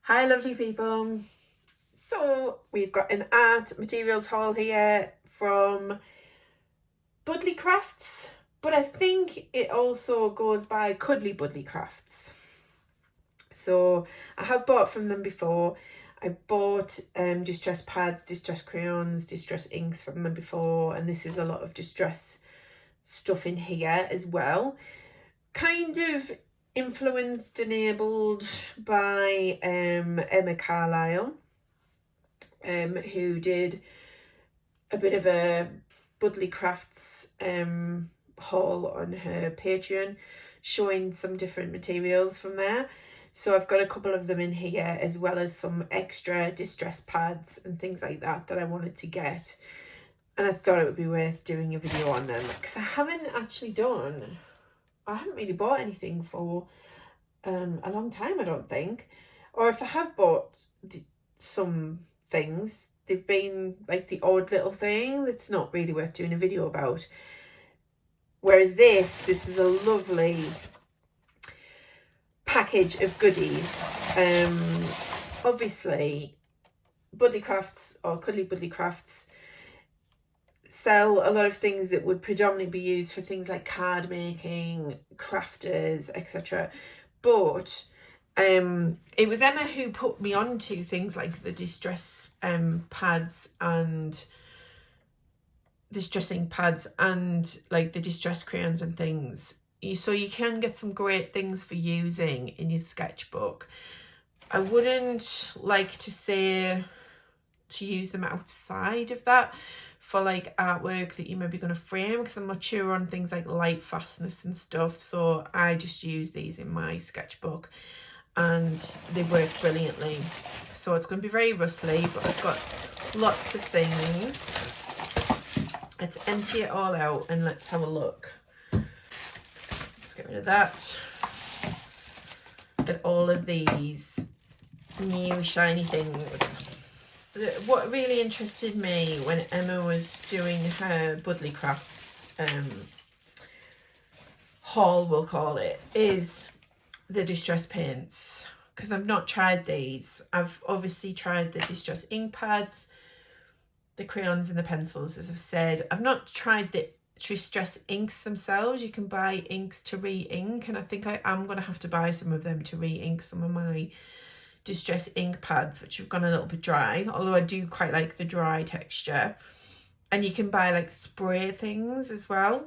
Hi lovely people. So we've got an art materials haul here from Budley Crafts, but I think it also goes by Cuddly Budley Crafts. So I have bought from them before. I bought distress pads, distress crayons, distress inks from them before, and this is a lot of distress stuff in here as well. Kind of influenced, enabled by Emma Carlisle, who did a bit of a Budley Crafts haul on her Patreon, showing some different materials from there. So I've got a couple of them in here, as well as some extra distress pads and things like that I wanted to get. And I thought it would be worth doing a video on them, because I haven't really bought anything for a long time, I don't think. Or if I have bought some things, they've been like the odd little thing that's not really worth doing a video about. Whereas this is a lovely package of goodies. Obviously Budley Crafts, or Cuddly Budley Crafts, sell a lot of things that would predominantly be used for things like card making, crafters, etc. But it was Emma who put me on to things like the distress pads and distressing pads and like the distress crayons and things. So you can get some great things for using in your sketchbook. I wouldn't like to say to use them outside of that for like artwork that you may be going to frame, because I'm not sure on things like light fastness and stuff. So I just use these in my sketchbook and they work brilliantly. So it's going to be very rustly, but I've got lots of things. Let's empty it all out and let's have a look. Let's get rid of that. At all of these new shiny things. What really interested me when Emma was doing her Budley Crafts haul, we'll call it, is the distress paints, because I've not tried these. I've obviously tried the distress ink pads, the crayons and the pencils, as I've said. I've not tried the distress inks themselves. You can buy inks to re-ink, and I think I am going to have to buy some of them to re-ink some of my distress ink pads, which have gone a little bit dry, although I do quite like the dry texture. And you can buy like spray things as well,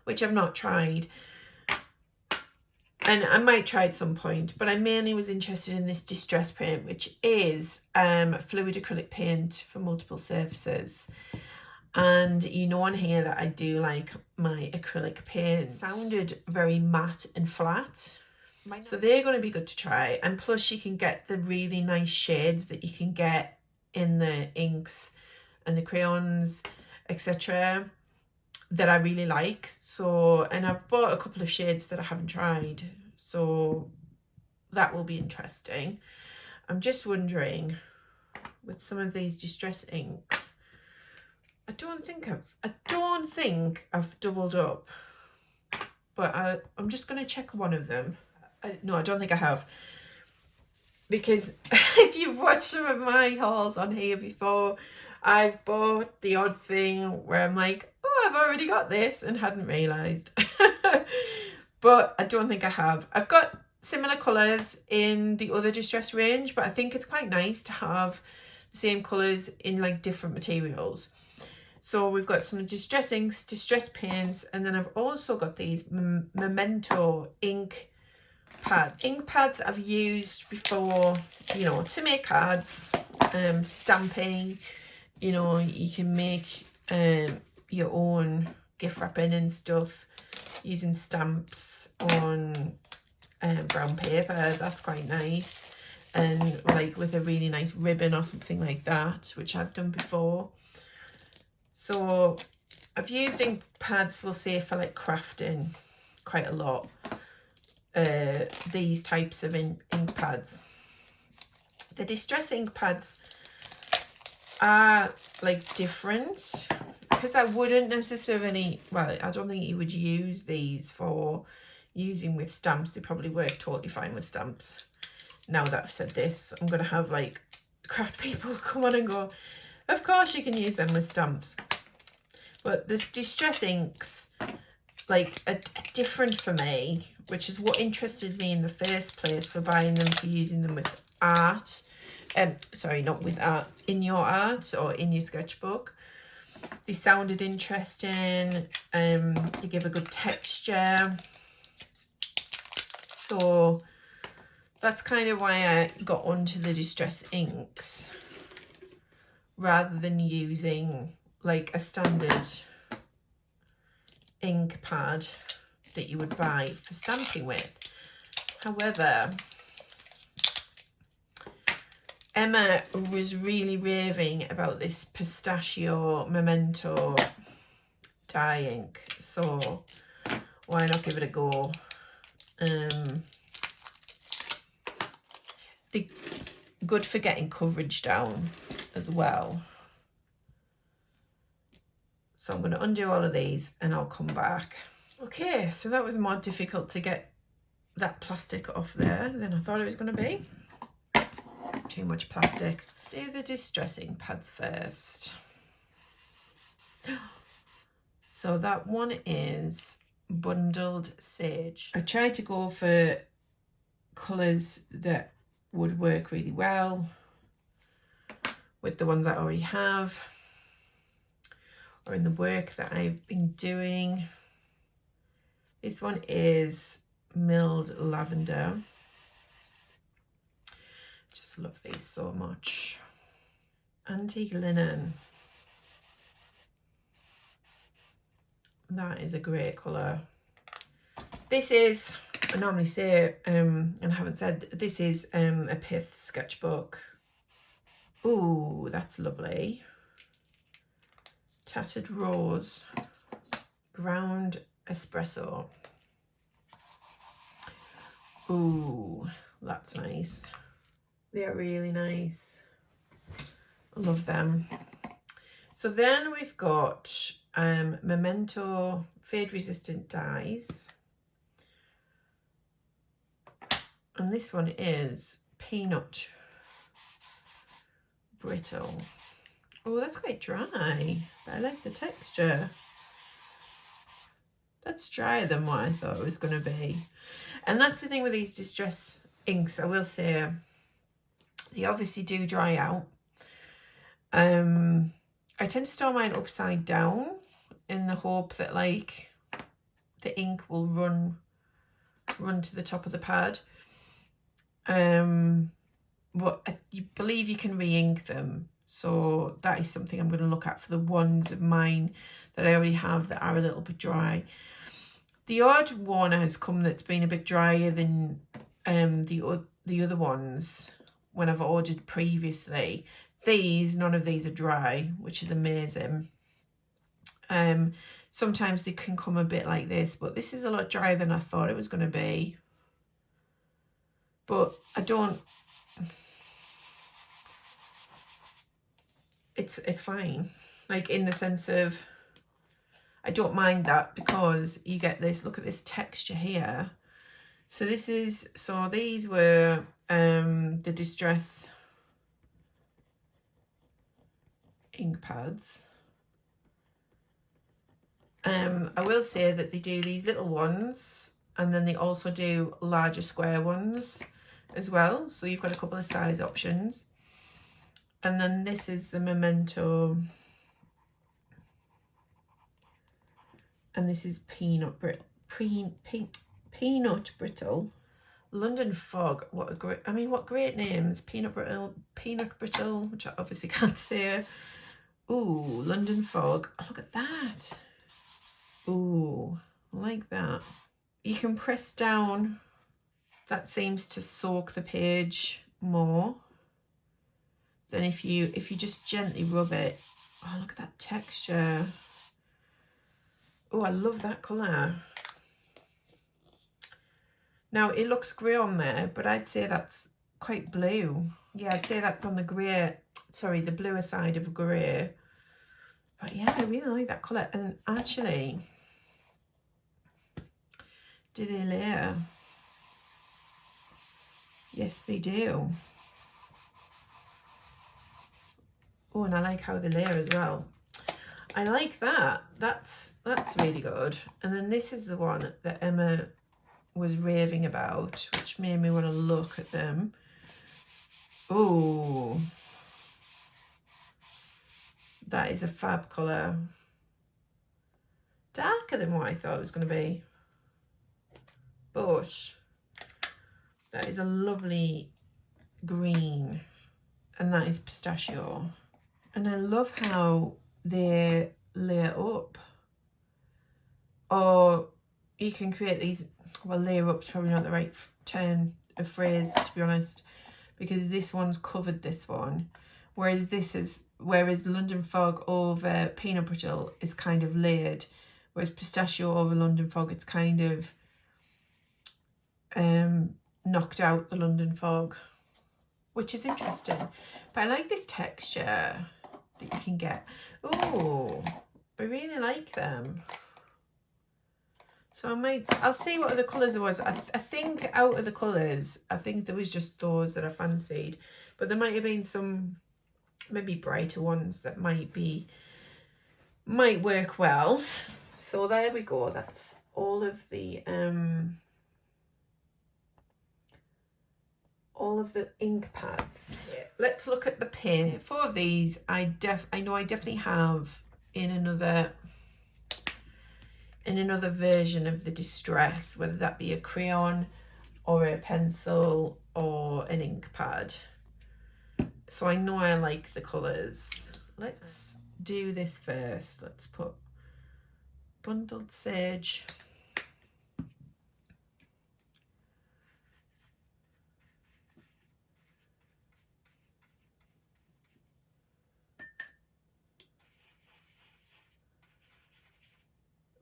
which I've not tried, and I might try at some point. But I mainly was interested in this distress paint, which is fluid acrylic paint for multiple surfaces. And you know on here that I do like my acrylic paint. It sounded very matte and flat, so they're going to be good to try. And plus you can get the really nice shades that you can get in the inks and the crayons, etc., that I really like. So, and I've bought a couple of shades that I haven't tried, so that will be interesting. I'm just wondering, with some of these distress inks, I don't think I've doubled up, but I'm just going to check one of them. No, I don't think I have, because if you've watched some of my hauls on here before, I've bought the odd thing where I'm like, oh, I've already got this, and hadn't realised. But I don't think I have. I've got similar colours in the other distress range, but I think it's quite nice to have the same colours in like different materials. So we've got some distress inks, distress paints, and then I've also got these Memento ink pads. Ink pads I've used before, you know, to make cards, stamping. You know, you can make your own gift wrapping and stuff using stamps on brown paper. That's quite nice, and like with a really nice ribbon or something like that, which I've done before. So I've used ink pads, we'll say, for like crafting quite a lot. These types of ink pads. The distress ink pads are like different, because I wouldn't necessarily, well, I don't think you would use these for using with stamps. They probably work totally fine with stamps. now that I've said this, I'm going to have like craft people come on and go, of course you can use them with stamps. But the distress inks like are different for me, which is what interested me in the first place for buying them, for using them with art. Sorry, not with art, in your art or in your sketchbook. They sounded interesting. They give a good texture. So that's kind of why I got onto the distress inks rather than using like a standard ink pad that you would buy for stamping with. However, Emma was really raving about this pistachio Memento dye ink, so why not give it a go? They're good for getting coverage down as well. So I'm going to undo all of these and I'll come back. Okay, so that was more difficult to get that plastic off there than I thought it was going to be. Too much plastic. Let's do the distressing pads first. So that one is Bundled Sage. I tried to go for colours that would work really well with the ones I already have or in the work that I've been doing. This one is Milled Lavender. Just love these so much. Antique Linen. That is a great colour. This is, I normally say, and I haven't said, this is a Pith sketchbook. Ooh, that's lovely. Tattered Rose. Ground Espresso. Ooh, that's nice. They're really nice. I love them. So then we've got Memento fade resistant dies. And this one is Peanut Brittle. Oh, that's quite dry, but I like the texture. That's drier than what I thought it was going to be. And that's the thing with these distress inks, I will say, they obviously do dry out. I tend to store mine upside down in the hope that like the ink will run to the top of the pad. But I believe you can re-ink them, so that is something I'm going to look at for the ones of mine that I already have that are a little bit dry. The odd one has come that's been a bit drier than the other ones when I've ordered previously. None of these are dry, which is amazing. Sometimes they can come a bit like this, but this is a lot drier than I thought it was going to be. But I don't, it's fine, like in the sense of I don't mind that, because you get this, look at this texture here. So this is, so these were the distress ink pads. I will say that they do these little ones, and then they also do larger square ones as well, so you've got a couple of size options. And then this is the Memento, and this is Peanut Brittle. Peanut Brittle. London Fog. What a great, I mean, what great names. Peanut Brittle, which I obviously can't say. Ooh, London Fog. Oh, look at that. Ooh, I like that. You can press down. That seems to soak the page more than if you just gently rub it. Oh, look at that texture. Oh, I love that colour. Now, it looks grey on there, but I'd say that's quite blue. Yeah, I'd say that's on the grey, sorry, the bluer side of grey. But yeah, I really like that colour. And actually, do they layer? Yes, they do. Oh, and I like how they layer as well. I like that. That's really good. And then this is the one that Emma was raving about, which made me want to look at them. Oh, that is a fab colour. Darker than what I thought it was going to be. But that is a lovely green. And that is pistachio. And I love how they layer up. Or you can create these, well, layer up's probably not the right turn of phrase, to be honest, because this one's covered this one, whereas London Fog over Peanut Brittle is kind of layered, whereas Pistachio over London Fog, it's kind of knocked out the London Fog, which is interesting. But I like this texture that you can get. Oh, I really like them. So I'll see what other colours there was. I think out of the colours, I think there was just those that I fancied. But there might have been some maybe brighter ones that might work well. So there we go. That's all of the ink pads. Yeah. Let's look at the paint. 4 of these I know I definitely have in another version of the Distress, whether that be a crayon or a pencil or an ink pad. So I know I like the colours. Let's do this first. Let's put Bundled Sage.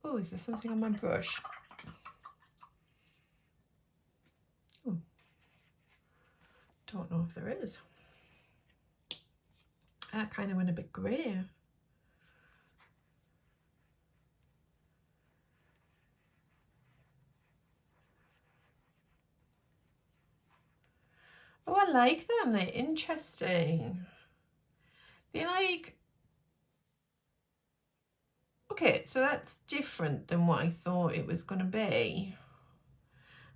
Oh, is there something on my brush? Oh, don't know if there is. That kind of went a bit grey. Oh, I like them. They're interesting. They're like... Okay, so that's different than what I thought it was going to be.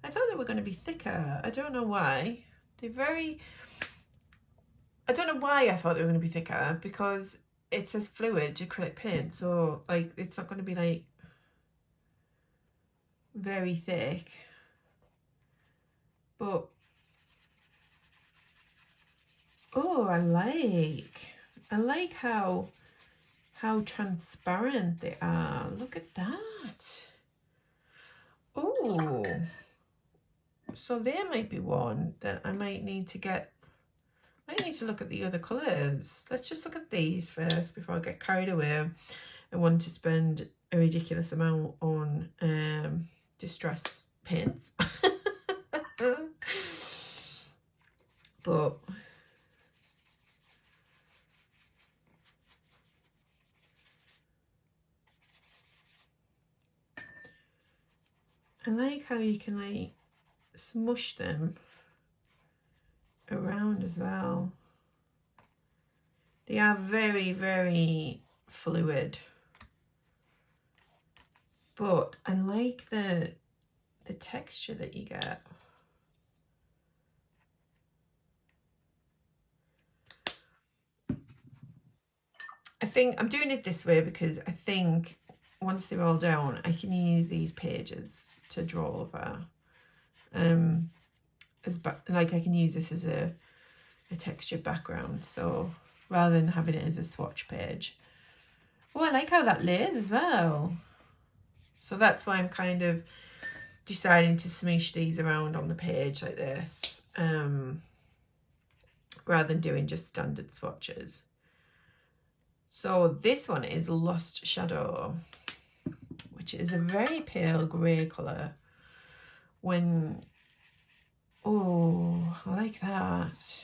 I thought they were going to be thicker. I don't know why. They're very... I don't know why I thought they were going to be thicker, because it says fluid acrylic paint, so like it's not going to be like very thick. But oh, I like how transparent they are. Look at that. Oh, so there might be one that I might need to look at the other colours. Let's just look at these first before I get carried away. I want to spend a ridiculous amount on Distress paints. But I like how you can like smush them around as well. They are very, very fluid, but I like the texture that you get. I think I'm doing it this way because I think once they're all down, I can use these pages to draw over. Like I can use this as a textured background, so rather than having it as a swatch page. Oh, I like how that layers as well. So that's why I'm kind of deciding to smoosh these around on the page like this, rather than doing just standard swatches. So this one is Lost Shadow, which is a very pale grey colour. Oh, I like that.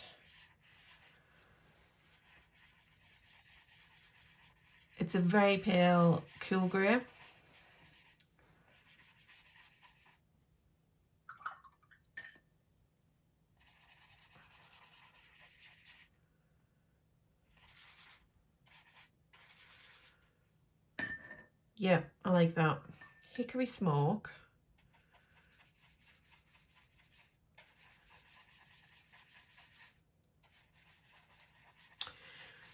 It's a very pale cool grey. Yeah, I like that. Hickory Smoke.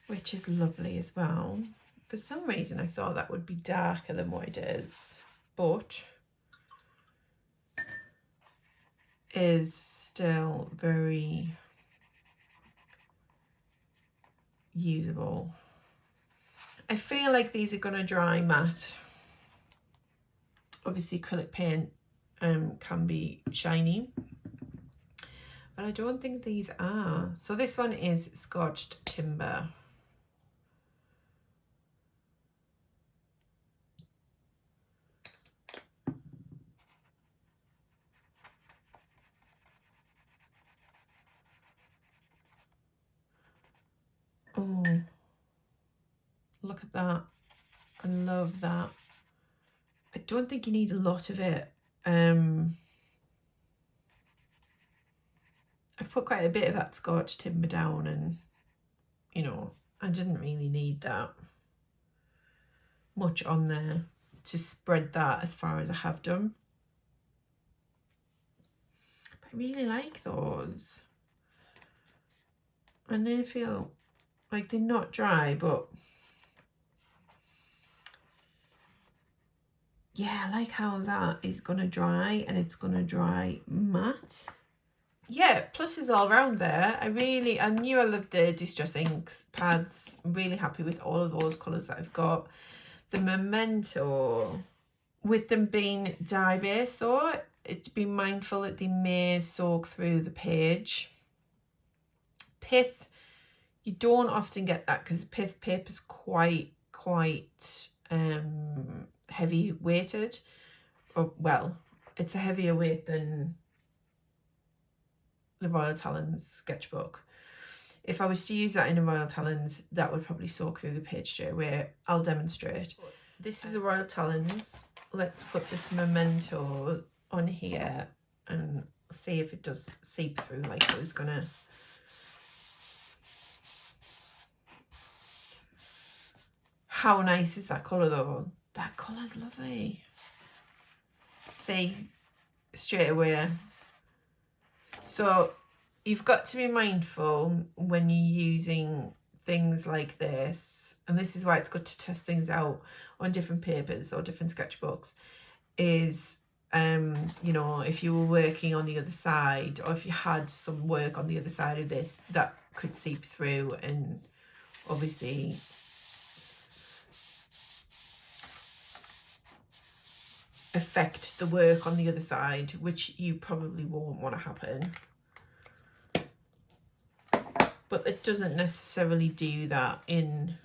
Which is lovely as well. For some reason I thought that would be darker than what it is, but is still very usable. I feel like these are going to dry matte. Obviously acrylic paint can be shiny, but I don't think these are. So this one is Scorched Timber. Oh, look at that. I love that. I don't think you need a lot of it. I've put quite a bit of that Scorched Timber down, and you know, I didn't really need that much on there to spread that as far as I have done. But I really like those. And they feel like they're not dry, but yeah, I like how that is going to dry, and it's going to dry matte. Yeah, pluses all around there. I knew I loved the Distress Inks pads. I'm really happy with all of those colours that I've got. The Memento, with them being dye based though, to be mindful that they may soak through the page. Pith, you don't often get that because Pith paper is quite heavy weighted. Or, well, it's a heavier weight than the Royal Talens sketchbook. If I was to use that in a Royal Talens, that would probably soak through the page straight away. I'll demonstrate. This is a Royal Talens. Let's put this Memento on here and see if it does seep through like I was gonna. How nice is that colour though? That colour's lovely. See, straight away. So you've got to be mindful when you're using things like this, and this is why it's good to test things out on different papers or different sketchbooks, is you know, if you were working on the other side, or if you had some work on the other side of this that could seep through and obviously affect the work on the other side, which you probably won't want to happen. But it doesn't necessarily do that in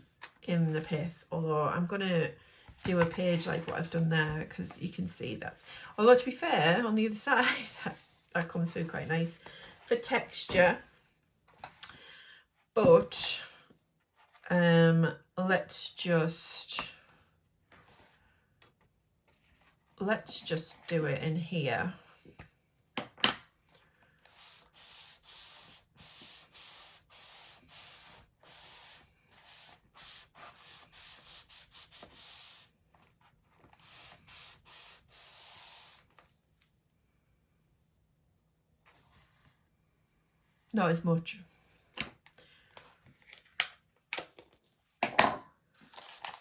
the Pith, although I'm going to do a page like what I've done there, because you can see that. Although to be fair, on the other side, that comes through quite nice for texture. But let's just do it in here. Not as much.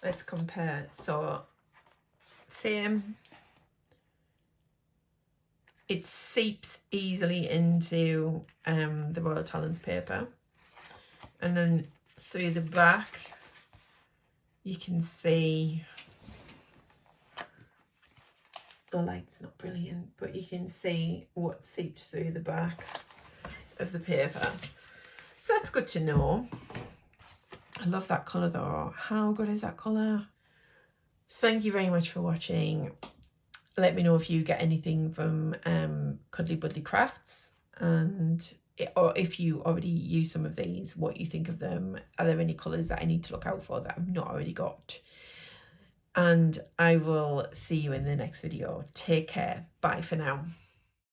Let's compare. So same. It seeps easily into the Royal Talens paper, and then through the back you can see, the light's not brilliant, but you can see what seeps through the back of the paper. So that's good to know. I love that colour though. How good is that colour? Thank you very much for watching. Let me know if you get anything from Cuddly Buddly Crafts, and or if you already use some of these, what you think of them. Are there any colours that I need to look out for that I've not already got? And I will see you in the next video. Take care. Bye for now.